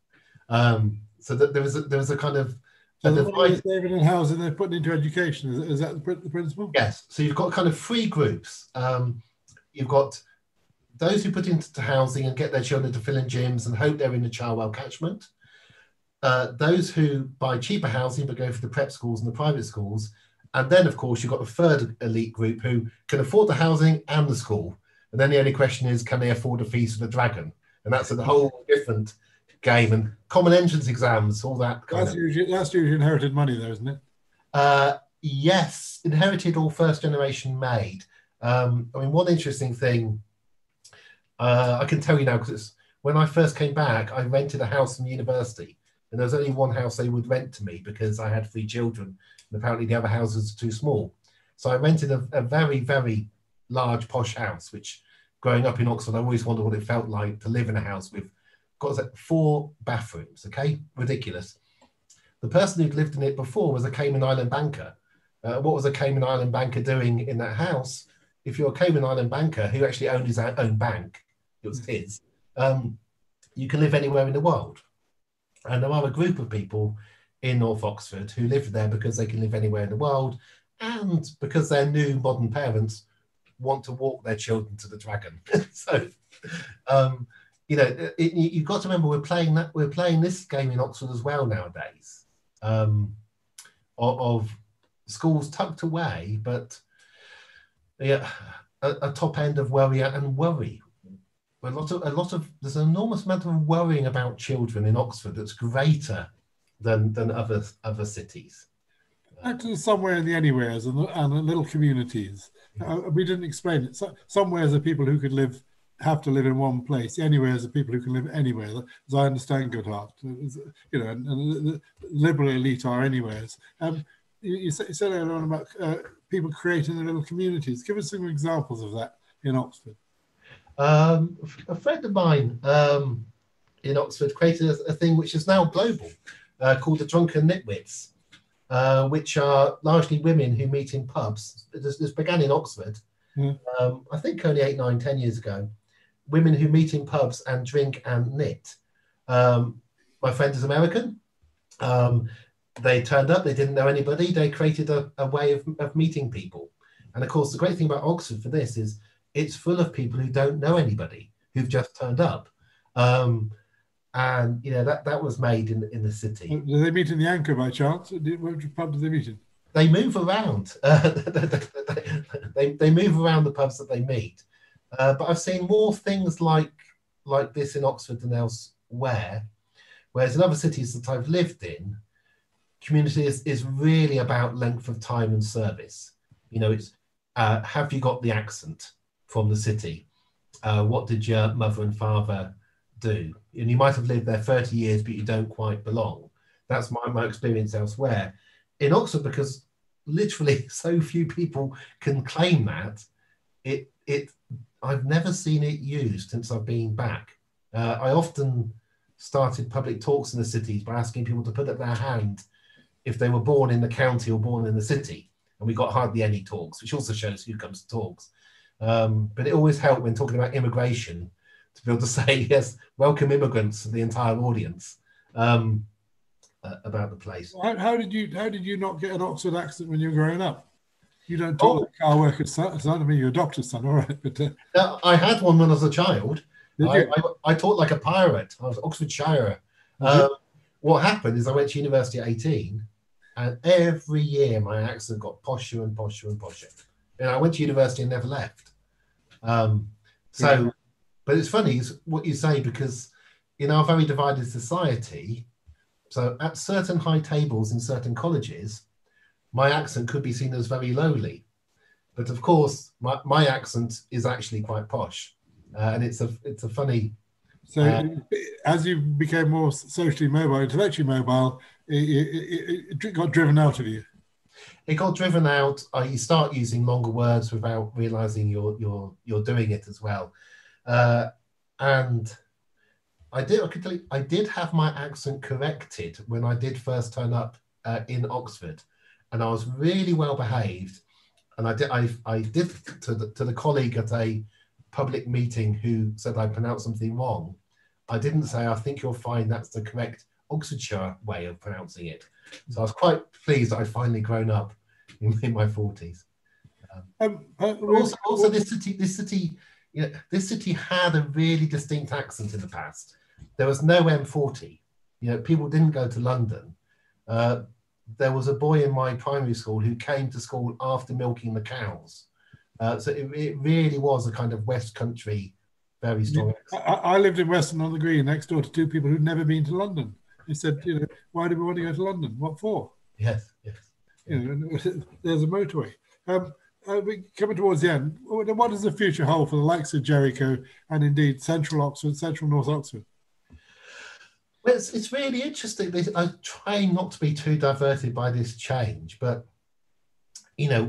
So that there was a kind of So the money they're saving in housing, they're putting into education. Is that the principle? Yes. So you've got kind of three groups. You've got those who put into housing and get their children to fill in gyms and hope they're in the Chilwell catchment. Those who buy cheaper housing but go for the prep schools and the private schools. And then, of course, you've got the third elite group who can afford the housing and the school. And then the only question is, can they afford the fees for the dragon? And that's a whole different game. And common entrance exams, all that. That's usually inherited money, though, isn't it? Yes, inherited or first generation made. I mean, one interesting thing I can tell you now, because when I first came back, I rented a house from university. And there was only one house they would rent to me because I had 3 children. And apparently the other houses are too small. So I rented a very, very large posh house, which growing up in Oxford, I always wondered what it felt like to live in a house with, got 4 bathrooms, okay? Ridiculous. The person who'd lived in it before was a Cayman Island banker. What was a Cayman Island banker doing in that house? If you're a Cayman Island banker who actually owned his own bank, it was his, you can live anywhere in the world. And there are a group of people in North Oxford who live there because they can live anywhere in the world and because their new modern parents want to walk their children to the dragon. So, you know, you've got to remember we're playing this game in Oxford as well nowadays, of schools tucked away, but yeah, a top end of worry and worry. A lot of there's an enormous amount of worrying about children in Oxford that's greater than other cities. Actually, somewhere in the anywheres and the little communities. We didn't explain it. Somewheres are people who have to live in one place. The anywheres are people who can live anywhere, as I understand Goodhart. You know, and the liberal elite are anywheres. You said earlier on about people creating their little communities. Give us some examples of that in Oxford. A friend of mine in Oxford created a thing which is now global, called the Drunken Nitwits, which are largely women who meet in pubs. This began in Oxford, I think only 8, 9, 10 years ago. Women who meet in pubs and drink and knit. My friend is American. They turned up, they didn't know anybody. They created a way of meeting people. And of course, the great thing about Oxford for this is it's full of people who don't know anybody, who've just turned up. And, you know, that was made in the city. Do they meet in the Anchor by chance? Which pub do they meet in? They move around. They move around the pubs that they meet. But I've seen more things like this in Oxford than elsewhere. Whereas in other cities that I've lived in, community is really about length of time and service. You know, it's have you got the accent from the city? What did your mother and father do? And you might have lived there 30 years, but you don't quite belong. That's my experience elsewhere. In Oxford, because literally so few people can claim that, I've never seen it used since I've been back. I often started public talks in the cities by asking people to put up their hand if they were born in the county or born in the city. And we got hardly any talks, which also shows who comes to talks. But it always helped when talking about immigration to be able to say, yes, welcome immigrants to the entire audience about the place. How did you not get an Oxford accent when you were growing up? You don't talk like a car worker's son. I mean, you're a doctor's son, all right. But I had one when I was a child. Did you? I talked like a pirate. I was Oxfordshire. What happened is I went to university at 18, and every year my accent got posher and posher and posher. And I went to university and never left. But it's funny what you say, because in our very divided society, so at certain high tables in certain colleges, my accent could be seen as very lowly. But of course, my accent is actually quite posh. And it's a funny... So as you became more socially mobile, intellectually mobile, it got driven out of you. It got driven out. You start using longer words without realizing you're doing it as well. And I can tell you, I did have my accent corrected when I did first turn up in Oxford, and I was really well behaved. And I did to the colleague at a public meeting who said I pronounced something wrong. I didn't say, I think you'll find that's the correct Oxfordshire way of pronouncing it. So I was quite pleased that I'd finally grown up in my 40s. Also, this city, this city had a really distinct accent in the past. There was no M40. People didn't go to London. There was a boy in my primary school who came to school after milking the cows. So it really was a kind of West Country, very strong accent. I lived in Weston-on-the-Green, next door to two people who'd never been to London. They said, why do we want to go to London? What for? Yes. There's a motorway. We're coming towards the end. What does the future hold for the likes of Jericho and indeed central Oxford, central North Oxford? Well, it's really interesting. I try not to be too diverted by this change, but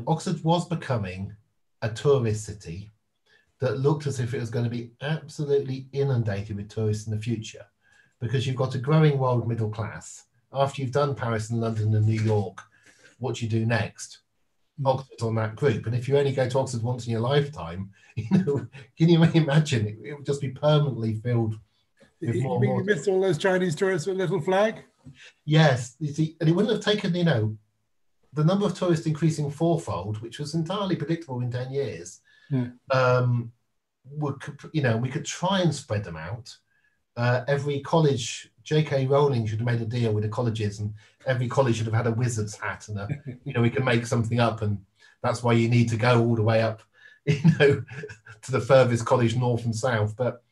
Oxford was becoming a tourist city that looked as if it was going to be absolutely inundated with tourists in the future, because you've got a growing world middle class. After you've done Paris and London and New York, what do you do next? Oxford's on that group. And if you only go to Oxford once in your lifetime, can you imagine it would just be permanently filled with more. You missed all those Chinese tourists with a little flag? Yes. You see, and it wouldn't have taken, the number of tourists increasing fourfold, which was entirely predictable in 10 years. Yeah. We could try and spread them out. Every college, J.K. Rowling should have made a deal with the colleges, and every college should have had a wizard's hat, and we can make something up, and that's why you need to go all the way up, to the furthest college north and south. But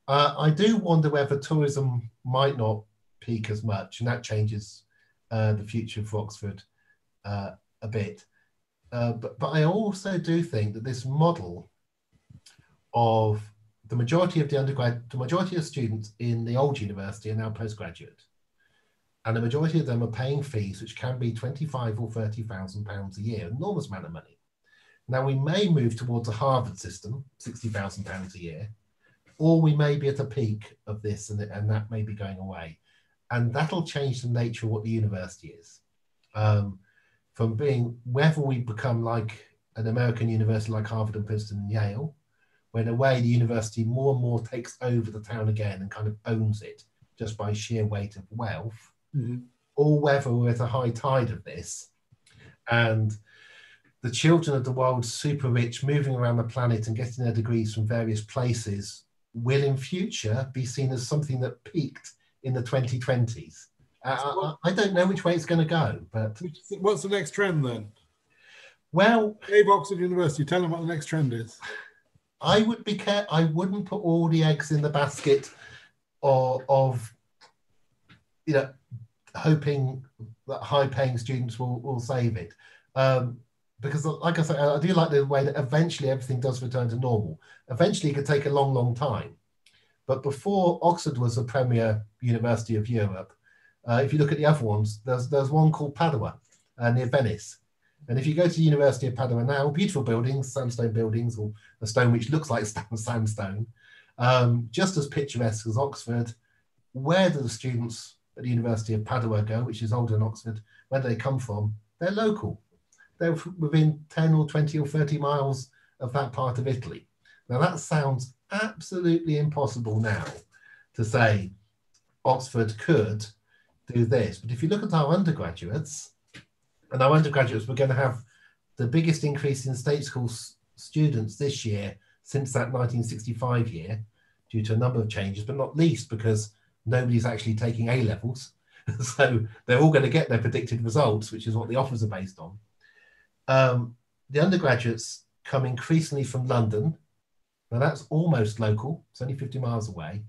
I do wonder whether tourism might not peak as much, and that changes the future for Oxford a bit. But I also do think that this model of the majority of students in the old university are now postgraduate, and the majority of them are paying fees which can be £25,000 or £30,000 a year, enormous amount of money. Now we may move towards a Harvard system, £60,000 a year, or we may be at a peak of this, and that may be going away, and that'll change the nature of what the university is. From being, whether we become like an American university like Harvard and Princeton and Yale, where in a way the university more and more takes over the town again and kind of owns it just by sheer weight of wealth, or whether we're at a high tide of this and the children of the world, super rich, moving around the planet and getting their degrees from various places, will in future be seen as something that peaked in the 2020s. I don't know which way it's going to go, but... What's the next trend then? Well... Dave, Oxford University, tell them what the next trend is. I would be careful. I wouldn't put all the eggs in the basket of hoping that high-paying students will save it. Because, like I say, I do like the way that eventually everything does return to normal. Eventually, it could take a long, long time. But before Oxford was a premier university of Europe, if you look at the other ones, there's one called Padua near Venice. And if you go to the University of Padua now, beautiful buildings, sandstone buildings, or a stone which looks like sandstone, just as picturesque as Oxford. Where do the students at the University of Padua go, which is older than Oxford? Where do they come from? They're local. They're within 10 or 20 or 30 miles of that part of Italy. Now that sounds absolutely impossible now to say Oxford could do this. But if you look at our undergraduates, and our undergraduates, we're going to have the biggest increase in state school students this year since that 1965 year, due to a number of changes, but not least because nobody's actually taking A-levels. So they're all going to get their predicted results, which is what the offers are based on. The undergraduates come increasingly from London. Now that's almost local. It's only 50 miles away.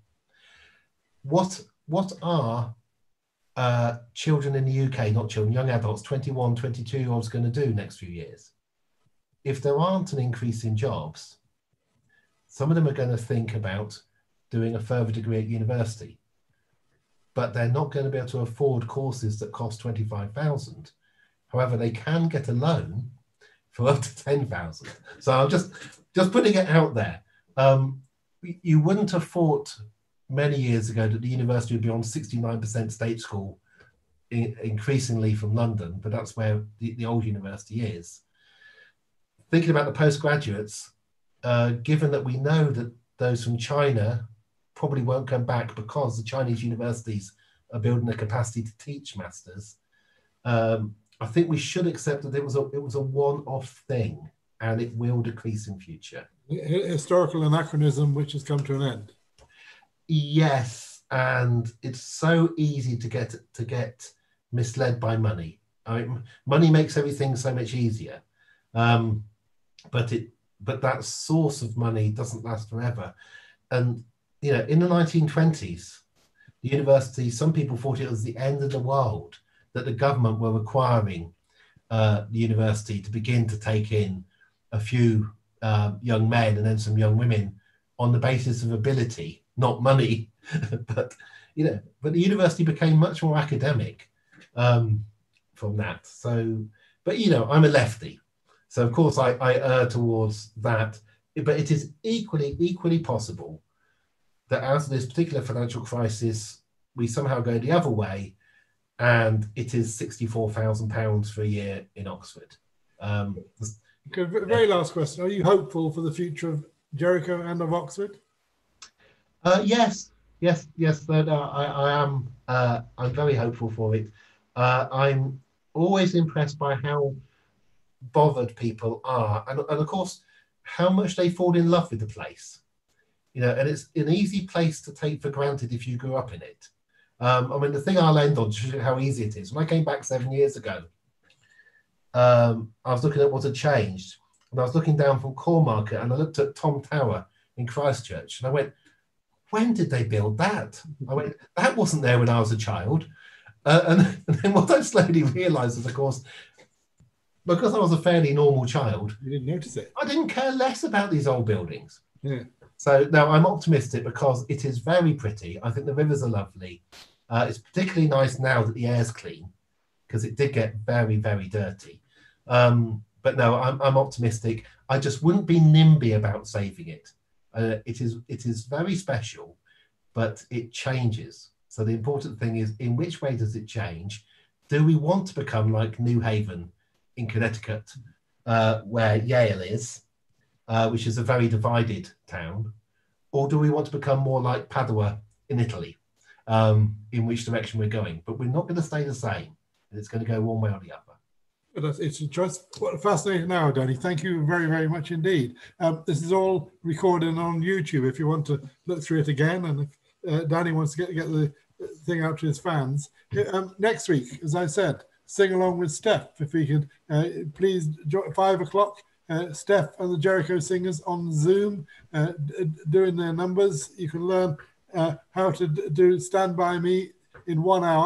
What are children in the UK, not children, young adults, 21, 22-year-olds going to do next few years? If there aren't an increase in jobs, some of them are going to think about doing a further degree at university, but they're not going to be able to afford courses that cost 25,000. However, they can get a loan for up to 10,000. So I'm just putting it out there. You wouldn't have thought many years ago that the university would be on 69% state school, increasingly from London, but that's where the old university is. Thinking about the postgraduates, given that we know that those from China probably won't come back because the Chinese universities are building a capacity to teach masters. I think we should accept that it was a one-off thing, and it will decrease in future. Historical anachronism which has come to an end. Yes, and it's so easy to get misled by money. Money makes everything so much easier, but that source of money doesn't last forever. And in the 1920s, the university, some people thought it was the end of the world, that the government were requiring the university to begin to take in a few young men and then some young women on the basis of ability, not money. but the university became much more academic from that. So, but I'm a lefty, so of course I err towards that. But it is equally possible that out of this particular financial crisis, we somehow go the other way, and it is £64,000 for a year in Oxford. Okay, very last question. Are you hopeful for the future of Jericho and of Oxford? Yes. I am. I'm very hopeful for it. I'm always impressed by how bothered people are, and of course, how much they fall in love with the place. And it's an easy place to take for granted if you grew up in it. The thing I'll end on to show you how easy it is. When I came back 7 years ago, I was looking at what had changed, and I was looking down from Cormarket, and I looked at Tom Tower in Christchurch, and I went, when did they build that? I went, that wasn't there when I was a child. And then what I slowly realised is, of course, because I was a fairly normal child, you didn't notice it. I didn't care less about these old buildings. Yeah. So now I'm optimistic because it is very pretty. I think the rivers are lovely. It's particularly nice now that the air's clean, because it did get very, very dirty. But no, I'm optimistic. I just wouldn't be NIMBY about saving it. It is very special, but it changes. So the important thing is, in which way does it change? Do we want to become like New Haven in Connecticut, where Yale is, which is a very divided town? Or do we want to become more like Padua in Italy, in which direction we're going? But we're not going to stay the same. And it's going to go one way or the other. It's just what a fascinating hour, Danny. Thank you very, very much indeed. This is all recorded on YouTube if you want to look through it again, and if Danny wants to get the thing out to his fans. Next week, as I said, sing along with Steph. If we could please, 5 o'clock, Steph and the Jericho Singers on Zoom doing their numbers. You can learn how to do Stand By Me in 1 hour.